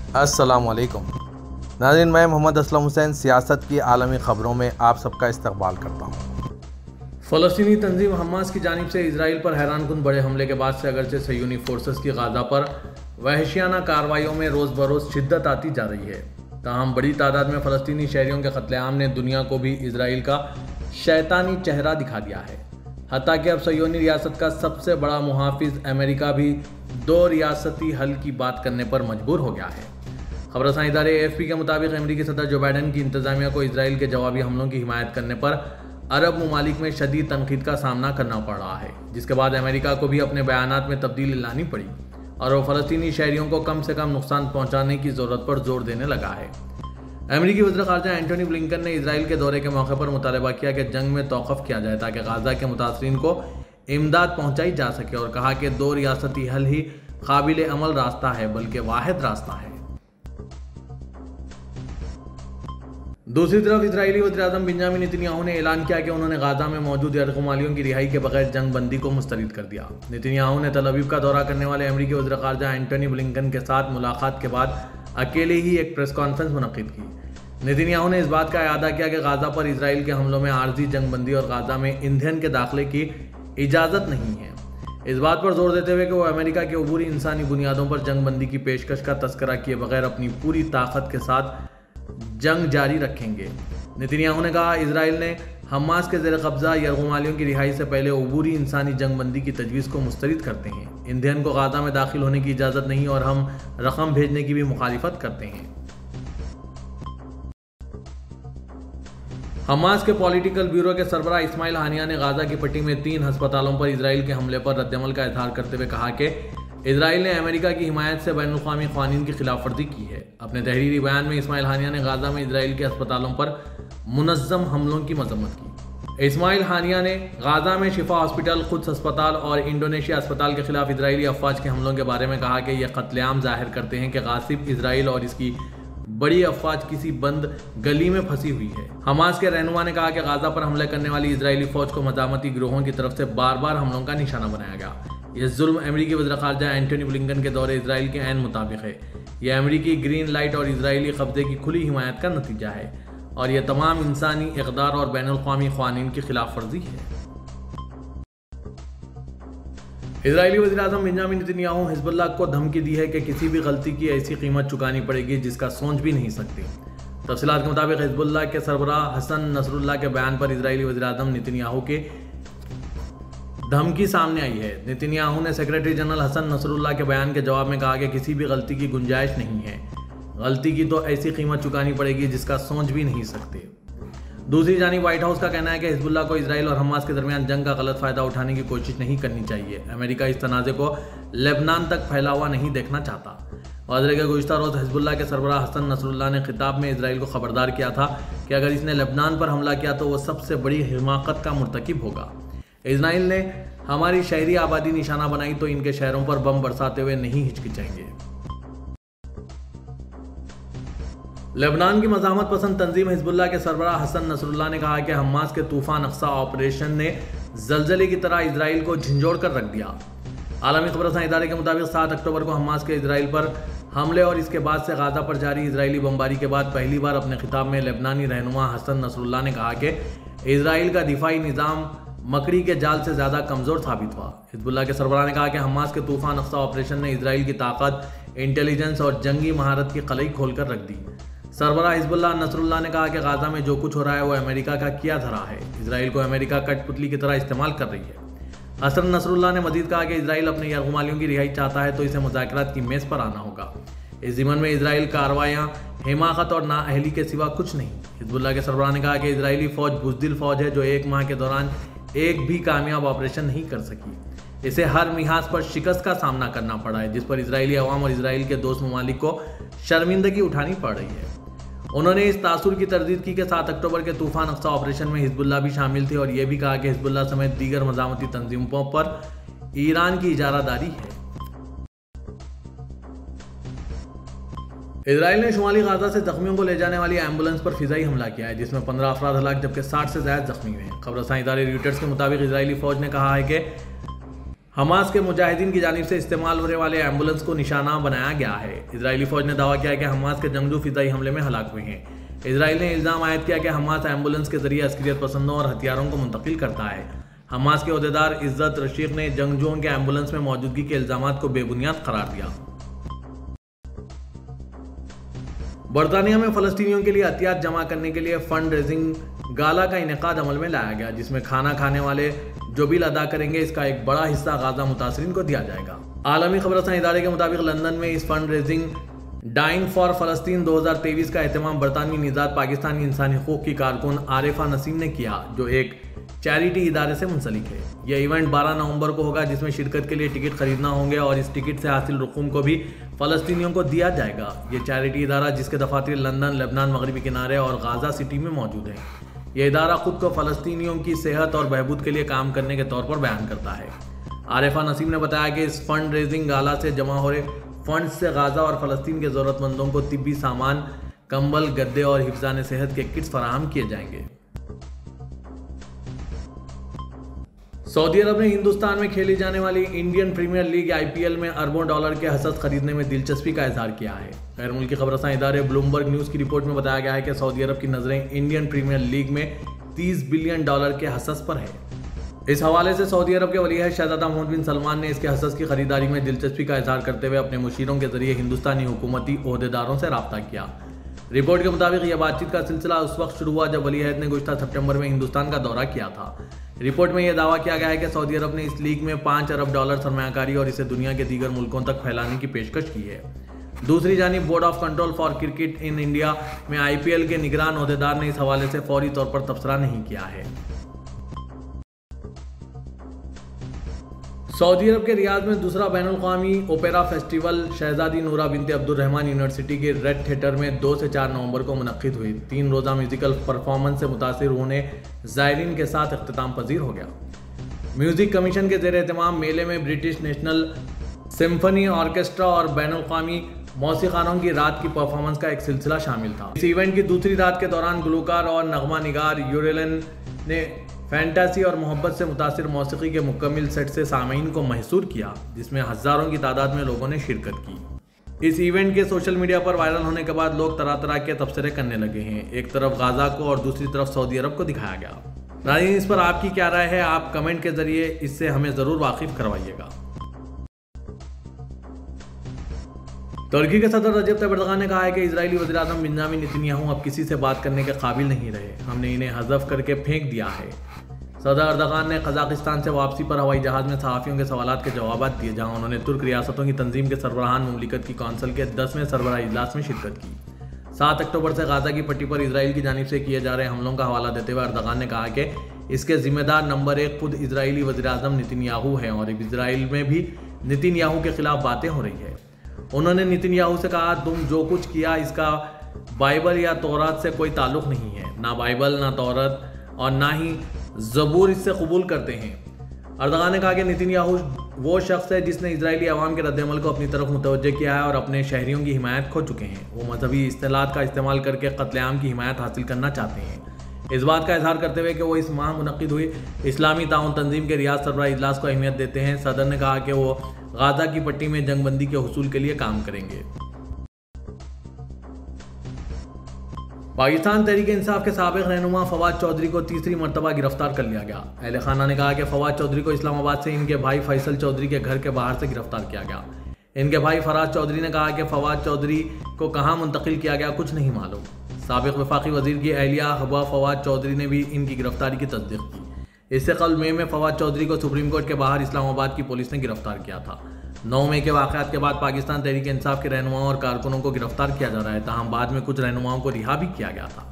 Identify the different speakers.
Speaker 1: अस्सलामुअलैकुम नाज़रीन, मैं मोहम्मद असलम हुसैन सियासत की आलमी ख़बरों में आप सबका इस्तकबाल करता हूँ।
Speaker 2: फ़लस्तीनी तंजीम हमास की जानिब से इसराइल पर हैरानकुन बड़े हमले के बाद से अगरचे सयूनी फोर्सेस की गाज़ा पर वहशियाना कार्रवाइयों में रोज़ बरोज़ शिद्दत आती जा रही है, ताहम बड़ी तादाद में फ़लस्तीनी शहरियों के कत्लेआम ने दुनिया को भी इसराइल का शैतानी चेहरा दिखा दिया है। हत्ता कि अब सयूनी रियासत का सबसे बड़ा मुहाफिज अमेरिका भी दो रियासती हल की बात करने पर मजबूर हो गया है। खबरसां इदारे AFP के मुताबिक अमेरिकी सदर जो बाइडन की इंतजामिया को इसराइल के जवाबी हमलों की हिमायत करने पर अरब ममालिक में शदीद तनकीद का सामना करना पड़ रहा है, जिसके बाद अमेरिका को भी अपने बयानात में तब्दीली लानी पड़ी और वो फ़लस्तीनी शहरियों को कम से कम नुकसान पहुंचाने की ज़रूरत पर जोर देने लगा है। अमेरिकी वज़ीर ख़ारजा एंटोनी ब्लिंकन ने इसराइल के दौरे के मौके पर मुतालबा किया कि जंग में तौक़ुफ़ किया जाए ताकि गाज़ा के मुतासरीन को इमदाद पहुँचाई जा सके और कहा कि दो रियासती हल ही काबिल अमल रास्ता है, बल्कि वाहिद रास्ता है। दूसरी तरफ इजरायली वज़ीर-ए-आज़म बेंजामिन नेतन्याहू ने ऐलान किया कि उन्होंने गाज़ा में मौजूद यरग़मालियों की रिहाई के बगैर जंग बंदी को मुस्तरद कर दिया। नेतन्याहू ने तल अवीव का दौरा करने वाले अमेरिकी वज़ीर ख़ारजा एंटोनी ब्लिंकन के साथ मुलाकात के बाद अकेले ही एक प्रेस कॉन्फ्रेंस मुनक़िद की। नेतन्याहू ने इस बात का इआदा किया कि गाज़ा पर इसराइल के हमलों में आर्जी जंग बंदी और गाज़ा में ईंधन के दाखिले की इजाज़त नहीं है। इस बात पर जोर देते हुए कि वो अमेरिका के अबूरी इंसानी बुनियादों पर जंग बंदी की पेशकश का तस्करा किए बगैर अपनी पूरी ताकत के साथ जंग जारी रखेंगे। नेतन्याहू ने कहा, इसराइल ने हमास के ज़ेर कब्ज़ा यरग़मालियों की रिहाई से पहले अबूरी इंसानी जंग बंदी की तजवीज़ को मुस्तरद करते हैं। ईंधन को गाज़ा में दाखिल होने की इजाज़त नहीं और हम रकम भेजने की भी मुखालिफत करते हैं। हमास के पॉलिटिकल ब्यूरो के सरबराह इस्माइल हानिया ने गाज़ा की पट्टी में 3 अस्पतालों पर इसराइल के हमले पर रद्दमल का इजहार करते हुए कहा कि इसराइल ने अमेरिका की हिमायत से बैनुल-अक़वामी क़वानीन की खिलाफवर्जी की है। अपने तहरीरी बयान में इस्माइल हानिया ने गाज़ा में इसराइल के अस्पतालों पर मुनज़्ज़म हमलों की मज़म्मत की। इस्माइल हानिया ने गाज़ा में शिफा हॉस्पिटल, क़ुद्स अस्पताल और इंडोनेशिया अस्पताल के खिलाफ इसराइली अफवाज के हमलों के बारे में कहा कि यह कत्लेआम जाहिर करते हैं कि गासिब इसराइल और इसकी बड़ी अफवाज किसी बंद गली में फंसी हुई है। हमास के रहनुमा ने कहा कि गाज़ा पर हमले करने वाली इजरायली फौज को मज़ामती गिरोहों की तरफ से बार बार हमलों का निशाना बनाया गया। यह जुल्म अमेरिकी वज़ीर ख़ारजा एंटोनी ब्लिंकन के दौरे इसराइल के ऐन मुताबिक है। यह अमेरिकी ग्रीन लाइट और इसराइली कब्जे की खुली हिमायत का नतीजा है और यह तमाम इंसानी इक़दार और बैनुल-अक़वामी क़वानीन की खिलाफ वर्जी है। इजरायली वज़ीर-ए-आज़म बेंजामिन नेतन्याहू हिज़्बुल्लाह को धमकी दी है कि किसी भी गलती की ऐसी कीमत चुकानी पड़ेगी जिसका सोच भी नहीं सकती। तफ़सीलात के मुताबिक हिज़्बुल्लाह के सरबराह हसन नसरुल्लाह के बयान पर इजरायली वज़ीर-ए-आज़म नेतन्याहू की धमकी सामने आई है। नेतन्याहू ने सेक्रेटरी जनरल हसन नसरुल्लाह के बयान के जवाब में कहा कि किसी भी गलती की गुंजाइश नहीं है, गलती की तो ऐसी कीमत चुकानी पड़ेगी जिसका सोच भी नहीं सकते। दूसरी जानिब व्हाइट हाउस का कहना है कि हिज़्बुल्लाह को इसराइल और हमास के दरमियान जंग का गलत फ़ायदा उठाने की कोशिश नहीं करनी चाहिए। अमेरिका इस तनाज़े को लेबनान तक फैला हुआ नहीं देखना चाहता। वाज़ेह के गुज़िश्ता रोज़ हिज़्बुल्लाह के सरबराह हसन नसरुल्लाह ने खिताब में इसराइल को खबरदार किया था कि अगर इसने लेबनान पर हमला किया तो वह सबसे बड़ी हिमाकत का मुर्तकिब होगा। इसराइल ने हमारी शहरी आबादी निशाना बनाई तो इनके शहरों पर बम बरसाते हुए नहीं हिचकिचाएंगे। लेबनान की मज़ाहमत पसंद तंजीम हिज़्बुल्लाह के सरबराह हसन नसरुल्लाह ने कहा कि हमास के तूफ़ान अक्सा ऑपरेशन ने ज़लज़ले की तरह इसराइल को झंझोड़ कर रख दिया। आलमी खबरसां इदारे के मुताबिक 7 अक्टूबर को हमास के इसराइल पर हमले और इसके बाद से गाज़ा पर जारी इसराइली बमबारी के बाद पहली बार अपने खिताब में लेबनानी रहनुमा हसन नसरुल्लाह ने कहा कि इसराइल का दिफाई निज़ाम मकड़ी के जाल से ज़्यादा कमज़ोर साबित हुआ। हिज़्बुल्लाह के सरबराह ने कहा कि हमास के तूफ़ान अक्सा ऑपरेशन ने इसराइल की ताकत, इंटेलिजेंस और जंगी महारत की कलई खोल कर रख दी। सरबराह हिज़्बुल्लाह नसरुल्लाह ने कहा कि गाज़ा में जो कुछ हो रहा है वो अमेरिका का किया धरा है। इसराइल को अमेरिका कठपुतली की तरह इस्तेमाल कर रही है। हसन नसरुल्लाह ने मज़ीद कहा कि इसराइल अपने यरग़मालियों की रिहाई चाहता है तो इसे मुज़ाकरात की मेज़ पर आना होगा। इस ज़िमन में इसराइल कार्रवाइयाँ हिमाकत और नाअहली के सिवा कुछ नहीं। हिज़्बुल्लाह के सरबराह ने कहा कि इसराइली फ़ौज बुज़दिल फ़ौज है जो 1 माह के दौरान एक भी कामयाब ऑपरेशन नहीं कर सकी। इसे हर मिहाज पर शिकस्त का सामना करना पड़ा है, जिस पर इजरायली अवाम और इसराइल के दोस्त ममालिक को शर्मिंदगी उठानी पड़ रही है। उन्होंने इस तासुर की तरदीद की कि 7 अक्टूबर के तूफ़ान अक्सा ऑपरेशन में हिज़्बुल्लाह भी शामिल थे और यह भी कहा कि हिज़्बुल्लाह समेत दीगर मज़ामती तंजीमों पर ईरान की इजारादारी है। इसराइल ने शुमाली गाज़ा से जख्मियों को ले जाने वाली एम्बुलेंस पर फिज़ाई हमला किया है, जिसमें 15 अफराद हलाक जबकि 60 से ज़्यादा जख्मी हुए हैं। खबरसां इदारे रॉयटर्स के मुताबिक इजरायली फ़ौज ने कहा है कि हमास के मुजाहिदीन की जानिब से इस्तेमाल होने वाले एम्बुलेंस को निशाना बनाया गया है। इजरायली फौज ने दावा किया है कि हमास के जंगजू फिजाई हमले में हलाक हुए हैं। इजराइल ने इल्ज़ाम आयद किया कि हमास एम्बुलेंस के जरिए अस्करियत पसंदों और हथियारों को मुंतकिल करता है। हमास के अहदेदार इज्जत रशीक ने जंगजुओं के एम्बुलेंस में मौजूदगी के इल्ज़ामात को बेबुनियाद करार दिया। बरतानिया में फ़लस्तीनियों के लिए अतियात जमा करने के लिए फंड रेजिंग गाला का इनेकाद अमल में लाया गया, जिसमें खाना खाने वाले जो बिल अदा करेंगे इसका एक बड़ा हिस्सा गाजा मुतासरीन को दिया जाएगा। आलमी खबरसां इदारे के मुताबिक लंदन में इस फंड रेजिंग डाइंग फॉर फ़लस्तीन 2023 का एहतमाम बरतानवी निजात पाकिस्तानी इंसानी हकूक़ की कारकुन आरिफा नसीम ने किया, जो एक चैरिटी इदारे से मुंसलिक है। यह इवेंट 12 नवंबर को होगा, जिसमें शिरकत के लिए टिकट खरीदना होंगे और इस टिकट से हासिल रकूम को भी फ़लस्तीनियों को दिया जाएगा। ये चैरिटी इदारा, जिसके दफातर लंदन, लेबनान, मगरबी किनारे और गाज़ा सिटी में मौजूद है, यह इदारा खुद को फ़लस्तीनियों की सेहत और बहबूद के लिए काम करने के तौर पर बयान करता है। आरिफा नसीम ने बताया कि इस फंड रेजिंग गाला से जमा हो रहे फंड से गाज़ा और फ़लस्तीन के ज़रूरतमंदों को तिब्बी सामान, कंबल, गद्दे और हिफ्ज़ान सेहत के किट्स फराहम किए जाएंगे। सऊदी अरब ने हिंदुस्तान में खेली जाने वाली इंडियन प्रीमियर लीग IPL में अरबों डॉलर के हसद खरीदने में दिलचस्पी का इजहार किया है। गैर मुल्की खबरसां इदारे ब्लूमबर्ग न्यूज़ की रिपोर्ट में बताया गया है कि सऊदी अरब की नज़रें इंडियन प्रीमियर लीग में $30 बिलियन के हसद पर है। इस हवाले से सऊदी अरब के वली शहजादा मोहम्मद बिन सलमान ने इसके हसद की खरीदारी में दिलचस्पी का इजहार करते हुए अपने मुशीरों के जरिए हिंदुस्तानी हुकूमती ओहदेदारों से रब्ता किया। रिपोर्ट के मुताबिक यह बातचीत का सिलसिला उस वक्त शुरू हुआ जब वली अहद ने गुज़श्ता सितंबर में हिंदुस्तान का दौरा किया था। रिपोर्ट में यह दावा किया गया है कि सऊदी अरब ने इस लीग में $5 अरब सरमायाकारी और इसे दुनिया के दीगर मुल्कों तक फैलाने की पेशकश की है। दूसरी जानिब board of control for cricket in India में IPL के निगरान ओहदेदार ने इस हवाले से फौरी तौर पर तबसरा नहीं किया है। सऊदी अरब के रियाद में दूसरा बैनुल-अक़वामी ओपेरा फेस्टिवल शहजादी नूरा बिनते अब्दुर्रहमान यूनिवर्सिटी के रेड थिएटर में 2 से 4 नवंबर को मुनक्किद हुई 3 रोज़ा म्यूजिकल परफॉर्मेंस से मुतासिर होने ज़ायरीन के साथ इख्तिताम पजीर हो गया। म्यूजिक कमीशन के ज़ेर एहतमाम मेले में ब्रिटिश नेशनल सिम्फनी ऑर्केस्ट्रा और बैनुल-अक़वामी मौसीक़ानों की रात की परफॉर्मेंस का एक सिलसिला शामिल था। इस इवेंट की दूसरी रात के दौरान गुलकार और नगमा निगार यूरेलन ने फैंटासी और मोहब्बत से मुतासिर मौसीकी के मुकम्मल सेट से सामीन को महसूर किया, जिसमें हज़ारों की तादाद में लोगों ने शिरकत की। इस इवेंट के सोशल मीडिया पर वायरल होने के बाद लोग तरह तरह के तबसरे करने लगे हैं। एक तरफ गाज़ा को और दूसरी तरफ सऊदी अरब को दिखाया गया। नाज़रीन, इस पर आपकी क्या राय है? आप कमेंट के जरिए इससे हमें ज़रूर वाकिफ करवाइएगा। तुर्की के सदर रजब तैयब एर्दोगान ने कहा है कि इजरायली वज़ीर-ए-आज़म बेंजामिन नेतन्याहू अब किसी से बात करने के काबिल नहीं रहे, हमने इन्हें हज़फ करके फेंक दिया है। सदर एर्दोगान ने कज़ाकिस्तान से वापसी पर हवाई जहाज़ में सहाफ़ियों के सवालात के जवाब दिए, जहां उन्होंने तुर्क रियासतों की तंजीम के सरबराहान मुमलिकत की कौंसिल के 10वें सरबराह इजलास में शिरकत की। 7 अक्टूबर से गाज़ा की पट्टी पर इसराइल की जानिब से किए जा रहे हमलों का हवाला देते हुए एर्दोगान ने कहा कि इसके जिम्मेदार नंबर 1 खुद इजरायली वज़ीर-ए-आज़म नेतन्याहू हैं और इजराइल में भी नेतन्याहू के खिलाफ बातें हो रही है। उन्होंने नेतन्याहू से कहा, तुम जो कुछ किया इसका बाइबल या तौरात से कोई ताल्लुक़ नहीं है। ना बाइबल, ना तौरात और ना ही ज़बूर इससे कबूल करते हैं। एर्दोगान ने कहा कि नेतन्याहू वो शख्स है जिसने इजरायली अवाम के रद्द-ए-अमल को अपनी तरफ मुतवज्जे किया है और अपने शहरियों की हिमायत खो चुके हैं। वो मजहबी इस्तिलाहात का इस्तेमाल करके क़त्ल-ए-आम की हिमायत हासिल करना चाहते हैं। इस बात का इजहार करते हुए कि वो इस माह मुनक्किद हुई इस्लामी ताउन तंजीम के रियाद सरबराह इजलास को अहमियत देते हैं, सदर ने कहा कि वो गाज़ा की पट्टी में जंगबंदी के हुसूल के लिए काम करेंगे। पाकिस्तान तहरीक इंसाफ के साबिक़ रहनुमा फवाद चौधरी को तीसरी मरतबा गिरफ्तार कर लिया गया। अहले खाना ने कहा कि फवाद चौधरी को इस्लामाबाद से इनके भाई फैसल चौधरी के घर के बाहर से गिरफ्तार किया गया। इनके भाई फराज चौधरी ने कहा कि फवाद चौधरी को कहाँ मुंतकिल किया गया कुछ नहीं मालूम। साबिक़ वफाकी वज़ीर की अहलिया हबा फवाद चौधरी ने भी इनकी गिरफ्तारी की तस्दीक की। इससे कल मई में फवाद चौधरी को सुप्रीम कोर्ट के बाहर इस्लामाबाद की पुलिस ने गिरफ्तार किया था। 9 मई के वाक़यात के बाद पाकिस्तान तहरीक इंसाफ के रहनुमाओं और कारकुनों को गिरफ्तार किया जा रहा है, तहम बाद में कुछ रहनुमाओं को रिहा भी किया गया था।